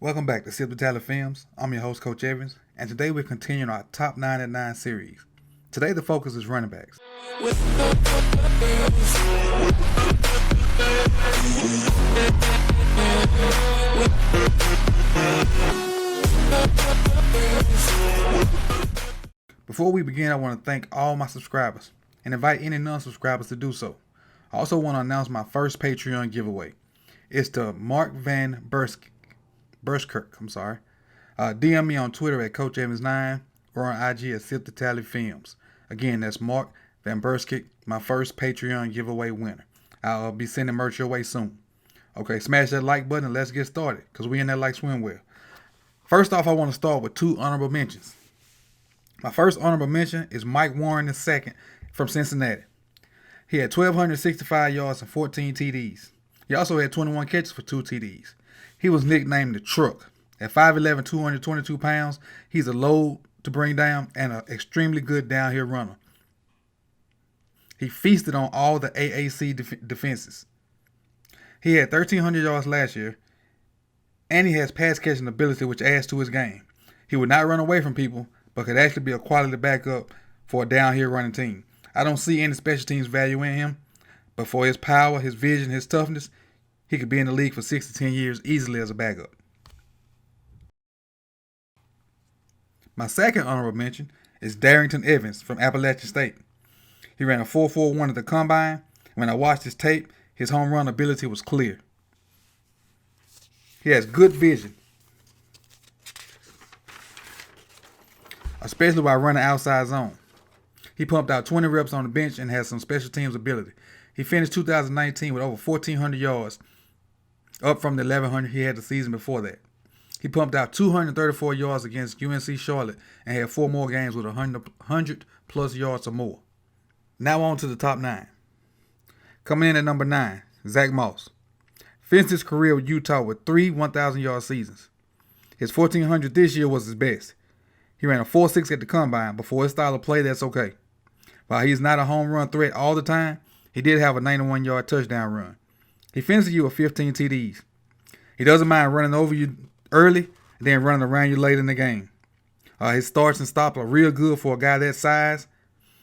Welcome back to Sip the Tally Films. I'm your host, Coach Evans, and today we're continuing our Top 9 at 9 series. Today the focus is running backs. Before we begin, I want to thank all my subscribers and invite any non-subscribers to do so. I also want to announce my first Patreon giveaway. It's to Mark Van Burskirk. DM me on Twitter at CoachEvans9 or on IG at Sip the Tally Films. Again, that's Mark Van Burskirk, my first Patreon giveaway winner. I'll be sending merch your way soon. Okay, smash that like button and let's get started, because we in that like swim well. First off, I want to start with two honorable mentions. My first honorable mention is Mike Warren II from Cincinnati. He had 1,265 yards and 14 TDs. He also had 21 catches for 2 TDs. He was nicknamed the Truck. At 5'11", 222 pounds, he's a load to bring down and an extremely good downhill runner. He feasted on all the AAC defenses. He had 1,300 yards last year, and he has pass catching ability, which adds to his game. He would not run away from people, but could actually be a quality backup for a downhill running team. I don't see any special teams value in him, but for his power, his vision, his toughness, he could be in the league for 6 to 10 years easily as a backup. My second honorable mention is Darrington Evans from Appalachian State. He ran a 4.41 at the combine. When I watched his tape, his home run ability was clear. He has good vision, especially while running outside zone. He pumped out 20 reps on the bench and has some special teams ability. He finished 2019 with over 1,400 yards, up from the 1,100 he had the season before that. He pumped out 234 yards against UNC Charlotte and had 4 more games with 100 plus yards or more. Now on to the top 9. Coming in at number 9, Zach Moss. Finished his career with Utah with 3 1,000-yard seasons. His 1,400 this year was his best. He ran a 4.6 at the combine, but for his style of play, that's okay. While he's not a home run threat all the time, he did have a 91-yard touchdown run. He finished the year with 15 TDs. He doesn't mind running over you early and then running around you late in the game. His starts and stops are real good for a guy that size,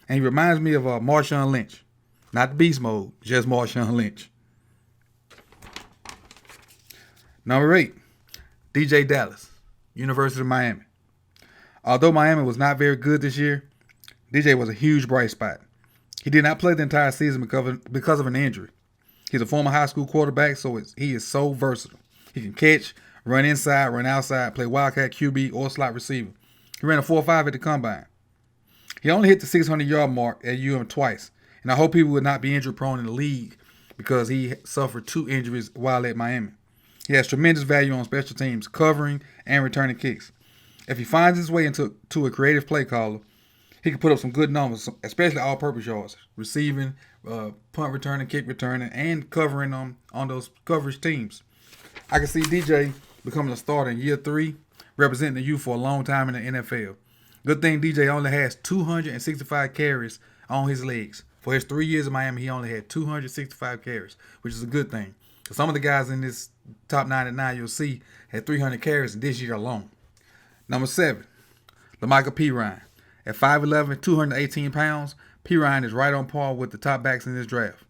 and he reminds me of Marshawn Lynch. Not beast mode, just Marshawn Lynch. Number 8, DJ Dallas, University of Miami. Although Miami was not very good this year, DJ was a huge bright spot. He did not play the entire season because of an injury. He's a former high school quarterback, so he is so versatile. He can catch, run inside, run outside, play wildcat QB or slot receiver. He ran a 4.5 at the combine. He only hit the 600-yard mark at twice, and I hope he would not be injury prone in the league because he suffered 2 injuries while at Miami. He has tremendous value on special teams, covering and returning kicks. If he finds his way into a creative play caller, he can put up some good numbers, especially all-purpose yards, receiving, punt returning, kick returning, and covering on those coverage teams. I can see DJ becoming a starter in year 3, representing the youth for a long time in the NFL. Good thing DJ only has 265 carries on his legs. For his 3 years in Miami, he only had 265 carries, which is a good thing. Some of the guys in this top 9 at 9 you'll see had 300 carries this year alone. Number 7, LaMichael Pirine. At 5'11", 218 pounds, Pirine is right on par with the top backs in this draft.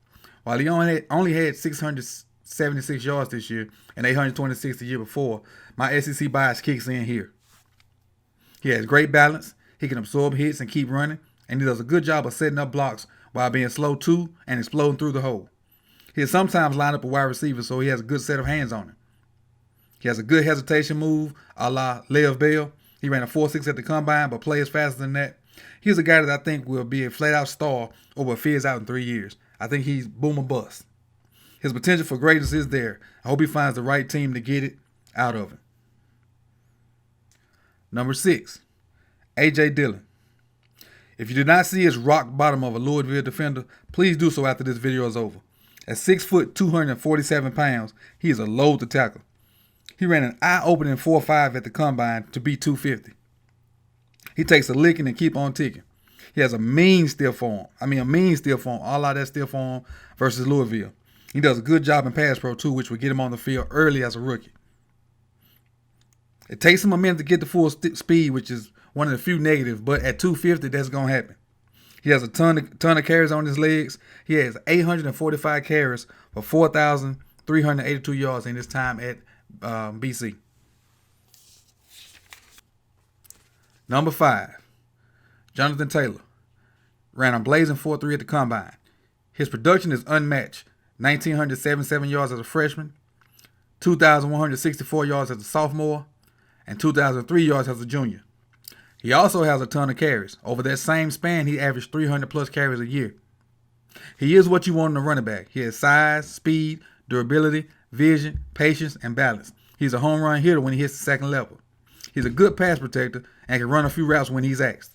While he only had 676 yards this year and 826 the year before, my SEC bias kicks in here. He has great balance, he can absorb hits and keep running, and he does a good job of setting up blocks while being slow too and exploding through the hole. He'll sometimes line up a wide receiver, so he has a good set of hands on him. He has a good hesitation move, a la Lev Bell. He ran a 4.6 at the combine, but plays faster than that. He's a guy that I think will be a flat-out star or will fizz out in 3 years. I think he's boom or bust. His potential for greatness is there. I hope he finds the right team to get it out of him. Number 6, A.J. Dillon. If you did not see his rock bottom of a Louisville defender, please do so after this video is over. At 6 foot, 247 pounds, he is a load to tackle. He ran an eye-opening 4.5 at the combine to beat 250. He takes a licking and keep on ticking. He has a mean stiff arm. A mean stiff arm. All out that stiff arm versus Louisville. He does a good job in pass pro too, which would get him on the field early as a rookie. It takes him a minute to get to full speed, which is one of the few negatives, but at 250, that's going to happen. He has a ton of carries on his legs. He has 845 carries for 4,382 yards in his time at BC. Number 5, Jonathan Taylor. Ran a blazing 4.3 at the combine. His production is unmatched. 1,977 yards as a freshman, 2,164 yards as a sophomore, and 2,003 yards as a junior. He also has a ton of carries. Over that same span, he averaged 300 plus carries a year. He is what you want in a running back. He has size, speed, durability, vision, patience, and balance. He's a home run hitter when he hits the second level. He's a good pass protector and can run a few routes when he's asked.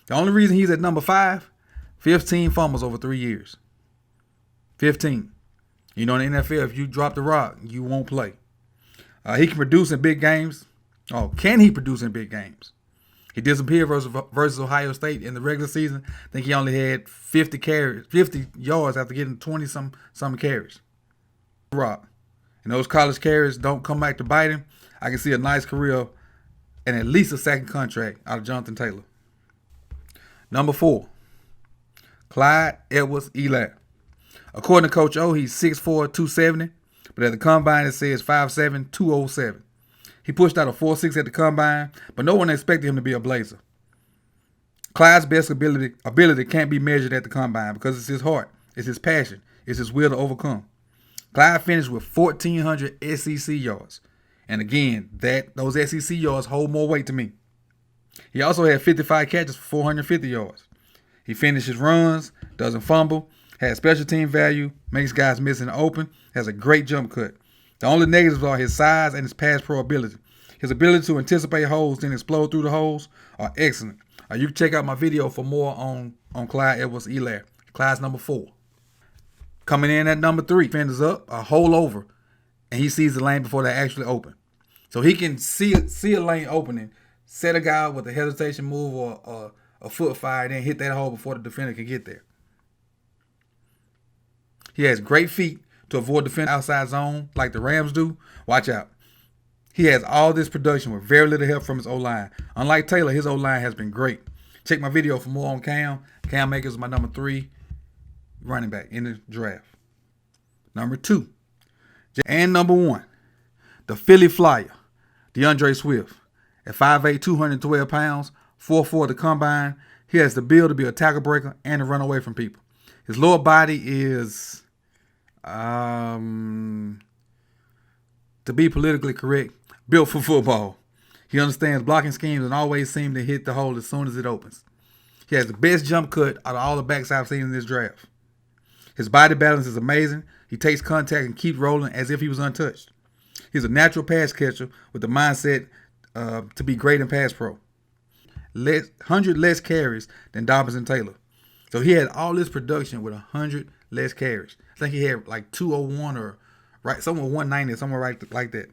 The only reason he's at number 5, 15 fumbles over 3 years. 15. You know, in the NFL, if you drop the rock, you won't play. He can produce in big games. Oh, can he produce in big games? He disappeared versus Ohio State in the regular season. I think he only had 50 yards after getting 20-some carries. Rock. And those college carries don't come back to bite him. I can see a nice career and at least a second contract out of Jonathan Taylor. Number 4, Clyde Edwards-Helaire. According to Coach O, he's 6'4", 270, but at the combine it says 5'7", 207. He pushed out a 4.6 at the combine, but no one expected him to be a blazer. Clyde's best ability can't be measured at the combine because it's his heart, it's his passion, it's his will to overcome. Clyde finished with 1,400 SEC yards. And again, those SEC yards hold more weight to me. He also had 55 catches for 450 yards. He finishes runs, doesn't fumble, has special team value, makes guys miss in the open, has a great jump cut. The only negatives are his size and his pass pro ability. His ability to anticipate holes then explode through the holes are excellent. You can check out my video for more on Clyde Edwards-Helaire. Clyde's number 4. Coming in at number 3, defenders up, a hole over, and he sees the lane before they actually open. So he can see a lane opening, set a guy with a hesitation move or a foot fire, and then hit that hole before the defender can get there. He has great feet to avoid defense outside zone like the Rams do. Watch out. He has all this production with very little help from his O-line. Unlike Taylor, his O-line has been great. Check my video for more on Cam. Cam Akers is my number 3 running back in the draft. Number 2. And number 1. The Philly Flyer, DeAndre Swift. At 5'8", 212 pounds, 4'4" at the combine, he has the build to be a tackle breaker and to run away from people. His lower body is, to be politically correct, built for football. He understands blocking schemes and always seems to hit the hole as soon as it opens. He has the best jump cut out of all the backs I've seen in this draft. His body balance is amazing. He takes contact and keeps rolling as if he was untouched. He's a natural pass catcher with the mindset to be great in pass pro. 100 less carries than Dobbins and Taylor. So he had all this production with 100 less carries. I think he had like 201 or right somewhere 190, somewhere right like that.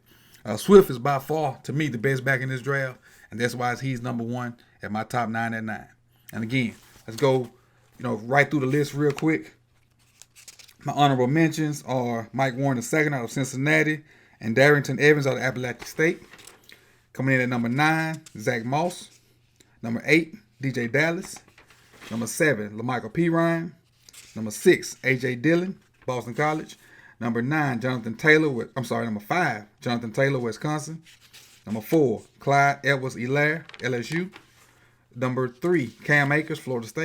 Swift is by far, to me, the best back in this draft, and that's why he's number 1 at my top 9 at 9. And again, let's go, right through the list real quick. My honorable mentions are Mike Warren II out of Cincinnati and Darrington Evans out of Appalachian State. Coming in at number 9, Zach Moss. Number 8, DJ Dallas. Number 7, LaMichael Pirine. Number 6, A.J. Dillon, Boston College. Number 9, number 5, Jonathan Taylor, Wisconsin. Number 4, Clyde Edwards-Helaire, LSU. Number 3, Cam Akers, Florida State.